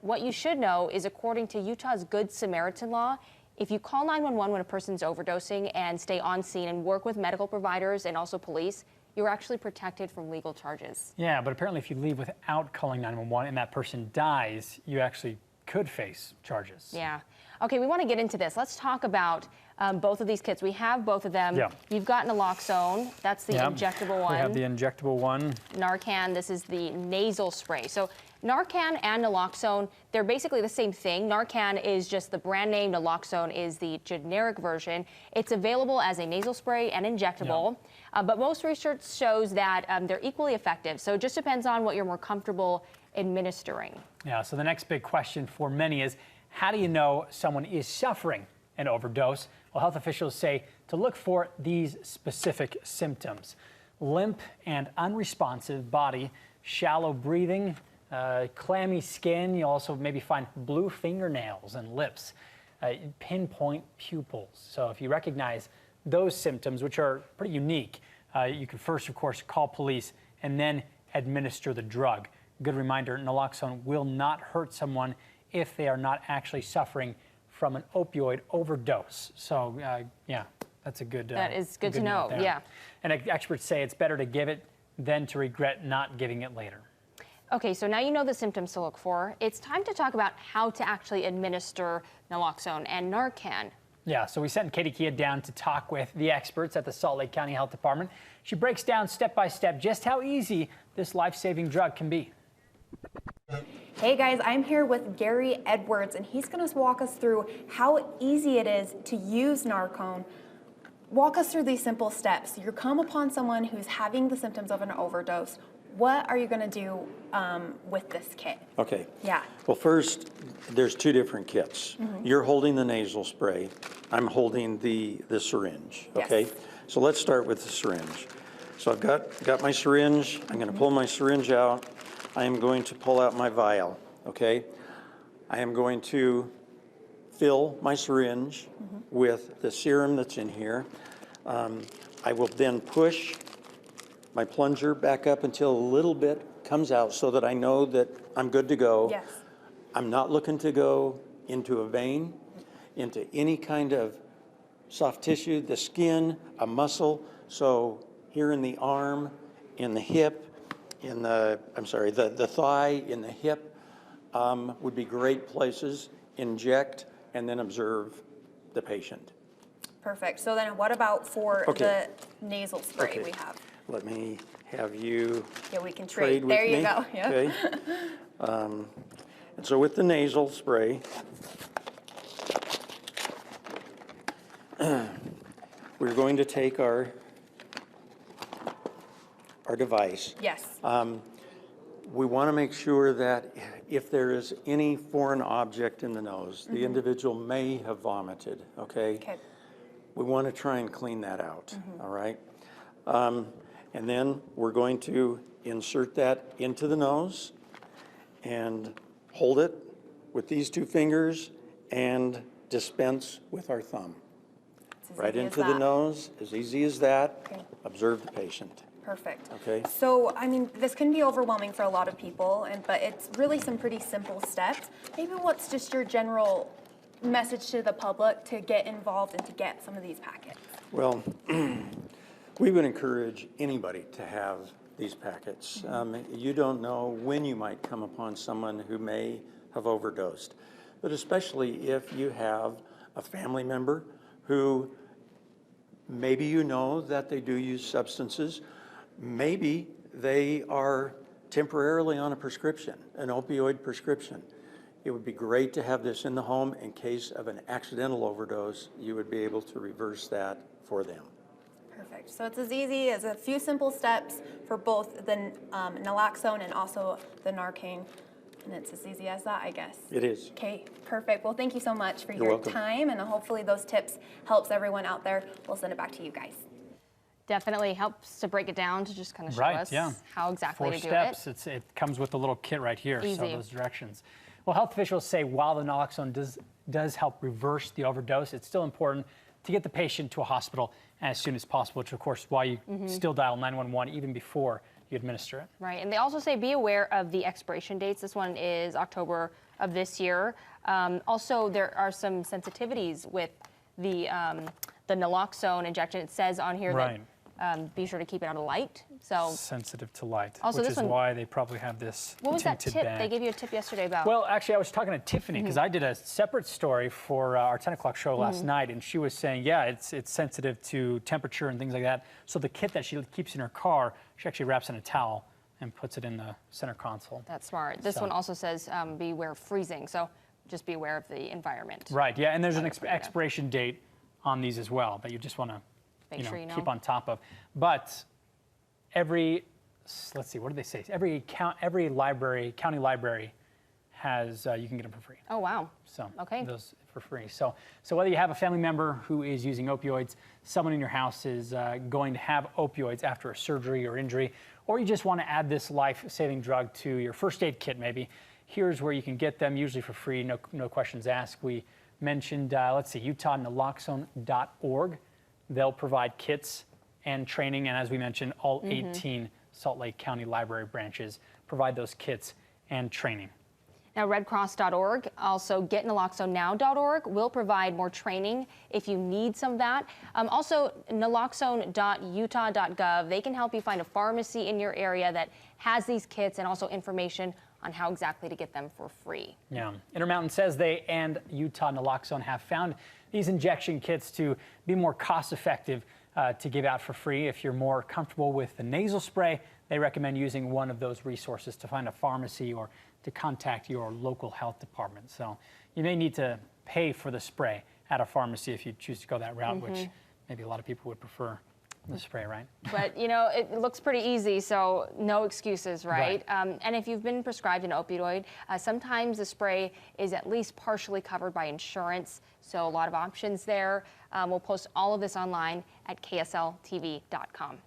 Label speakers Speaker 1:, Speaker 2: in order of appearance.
Speaker 1: what you should know is, according to Utah's Good Samaritan law, if you call 911 when a person's overdosing and stay on scene and work with medical providers and also police, you're actually protected from legal charges.
Speaker 2: Yeah, but apparently if you leave without calling 911 and that person dies, you actually could face charges.
Speaker 1: Yeah. Okay, we want to get into this. Let's talk about both of these kits. We have both of them.
Speaker 2: Yeah.
Speaker 1: You've got Naloxone. That's the injectable one.
Speaker 2: We have the injectable one.
Speaker 1: Narcan. This is the nasal spray. So Narcan and Naloxone, they're basically the same thing. Narcan is just the brand name. Naloxone is the generic version. It's available as a nasal spray and injectable. Yeah. But most research shows that they're equally effective. So it just depends on what you're more comfortable administering.
Speaker 2: Yeah, so the next big question for many is, how do you know someone is suffering an overdose? Well, health officials say to look for these specific symptoms: limp and unresponsive body, shallow breathing, clammy skin. You'll also maybe find blue fingernails and lips, pinpoint pupils. So if you recognize those symptoms, which are pretty unique, you can first, of course, call police and then administer the drug. Good reminder, Naloxone will not hurt someone if they are not actually suffering from an opioid overdose. So, yeah, that's a good.
Speaker 1: That is good to know. Yeah.
Speaker 2: And experts say it's better to give it than to regret not giving it later.
Speaker 1: Okay, so now you know the symptoms to look for. It's time to talk about how to actually administer Naloxone and Narcan.
Speaker 2: Yeah, so we sent Katie Kia down to talk with the experts at the Salt Lake County Health Department. She breaks down step by step just how easy this life-saving drug can be.
Speaker 3: Hey guys, I'm here with Gary Edwards, and he's going to walk us through how easy it is to use Narcan. Walk us through these simple steps. You come upon someone who's having the symptoms of an overdose. What are you going to do with this kit?
Speaker 4: Okay.
Speaker 3: Yeah.
Speaker 4: Well, first, there's two different kits. You're holding the nasal spray. I'm holding the syringe. Okay.
Speaker 3: Yes.
Speaker 4: So let's start with the syringe. So I've got my syringe. I'm going to pull my syringe out. I am going to pull out my vial. Okay. I am going to fill my syringe with the serum that's in here. I will then push my plunger back up until a little bit comes out so that I know that I'm good to go.
Speaker 3: Yes.
Speaker 4: I'm not looking to go into a vein, into any kind of soft tissue, the skin, a muscle. So here in the arm, in the hip, in the, the thigh, in the hip, would be great places. Inject and then observe the patient.
Speaker 3: Perfect. So then what about for the nasal spray we have?
Speaker 4: Let me have you
Speaker 3: we can trade.
Speaker 4: with
Speaker 3: there you
Speaker 4: me.
Speaker 3: go. Yep.
Speaker 4: Okay. And so with the nasal spray, we're going to take our device.
Speaker 3: Yes.
Speaker 4: We want to make sure that if there is any foreign object in the nose, the individual may have vomited, okay?
Speaker 3: Okay.
Speaker 4: We want to try and clean that out, all right? And then we're going to insert that into the nose and hold it with these two fingers and dispense with our thumb. Right into the nose, as easy as that.
Speaker 3: Okay.
Speaker 4: Observe the patient.
Speaker 3: Perfect.
Speaker 4: Okay.
Speaker 3: So, I mean, this can be overwhelming for a lot of people, but it's really some pretty simple steps. Maybe what's just your general message to the public to get involved and to get some of these packets?
Speaker 4: Well, we would encourage anybody to have these packets. You don't know when you might come upon someone who may have overdosed, but especially if you have a family member who maybe you know that they do use substances. Maybe they are temporarily on a prescription, an opioid prescription. It would be great to have this in the home in case of an accidental overdose. You would be able to reverse that for them.
Speaker 3: Perfect. So it's as easy as a few simple steps for both the Naloxone and also the Narcan. And it's as easy as that, I guess.
Speaker 4: It is.
Speaker 3: Okay, perfect. Well, thank you so much for
Speaker 4: You're
Speaker 3: your
Speaker 4: welcome.
Speaker 3: time, and hopefully those tips helps everyone out there. We'll send it back to you guys.
Speaker 1: Definitely helps to break it down to just kind of show us how exactly to do it.
Speaker 2: 4 steps. It comes with a little kit right here,
Speaker 1: Easy.
Speaker 2: so those directions. Well, health officials say while the Naloxone does help reverse the overdose, it's still important to get the patient to a hospital as soon as possible, which of course is why you still dial 911 even before you administer it.
Speaker 1: Right, and they also say be aware of the expiration dates. This one is October of this year. Also, there are some sensitivities with the naloxone injection. It says on here
Speaker 2: Right.
Speaker 1: that be sure to keep it out of light. So
Speaker 2: Sensitive to light,
Speaker 1: Also,
Speaker 2: which
Speaker 1: this
Speaker 2: is
Speaker 1: one-
Speaker 2: why they probably have this
Speaker 1: what was that
Speaker 2: tinted
Speaker 1: tip?
Speaker 2: bag.
Speaker 1: They gave you a tip yesterday about.
Speaker 2: Well, actually, I was talking to Tiffany because I did a separate story for our 10 o'clock show last night, and she was saying, yeah, it's sensitive to temperature and things like that. So the kit that she keeps in her car, she actually wraps in a towel and puts it in the center console.
Speaker 1: That's smart. This
Speaker 2: So-
Speaker 1: one also says beware of freezing. So just be aware of the environment.
Speaker 2: Right, yeah, and there's an
Speaker 1: That's pretty good.
Speaker 2: expiration date on these as well that you just want to
Speaker 1: Make sure you know.
Speaker 2: keep on top of. But let's see, what do they say? Every county library has, you can get them for free.
Speaker 1: Oh, wow.
Speaker 2: So
Speaker 1: Okay.
Speaker 2: those for free. So whether you have a family member who is using opioids, someone in your house is going to have opioids after a surgery or injury, or you just want to add this life-saving drug to your first aid kit maybe, here's where you can get them, usually for free, no questions asked. We mentioned, let's see, UtahNaloxone.org. They'll provide kits and training, and as we mentioned, all 18 Salt Lake County Library branches provide those kits and training.
Speaker 1: Now, redcross.org, also getnaloxonenow.org will provide more training if you need some of that. Also, naloxone.utah.gov, they can help you find a pharmacy in your area that has these kits and also information on how exactly to get them for free.
Speaker 2: Yeah, Intermountain says they and Utah Naloxone have found these injection kits to be more cost-effective to give out for free. If you're more comfortable with the nasal spray, they recommend using one of those resources to find a pharmacy or to contact your local health department. So you may need to pay for the spray at a pharmacy if you choose to go that route, which maybe a lot of people would prefer the spray, right?
Speaker 1: But, you know, it looks pretty easy, so no excuses, right? And if you've been prescribed an opioid, sometimes the spray is at least partially covered by insurance, so a lot of options there. We'll post all of this online at ksltv.com.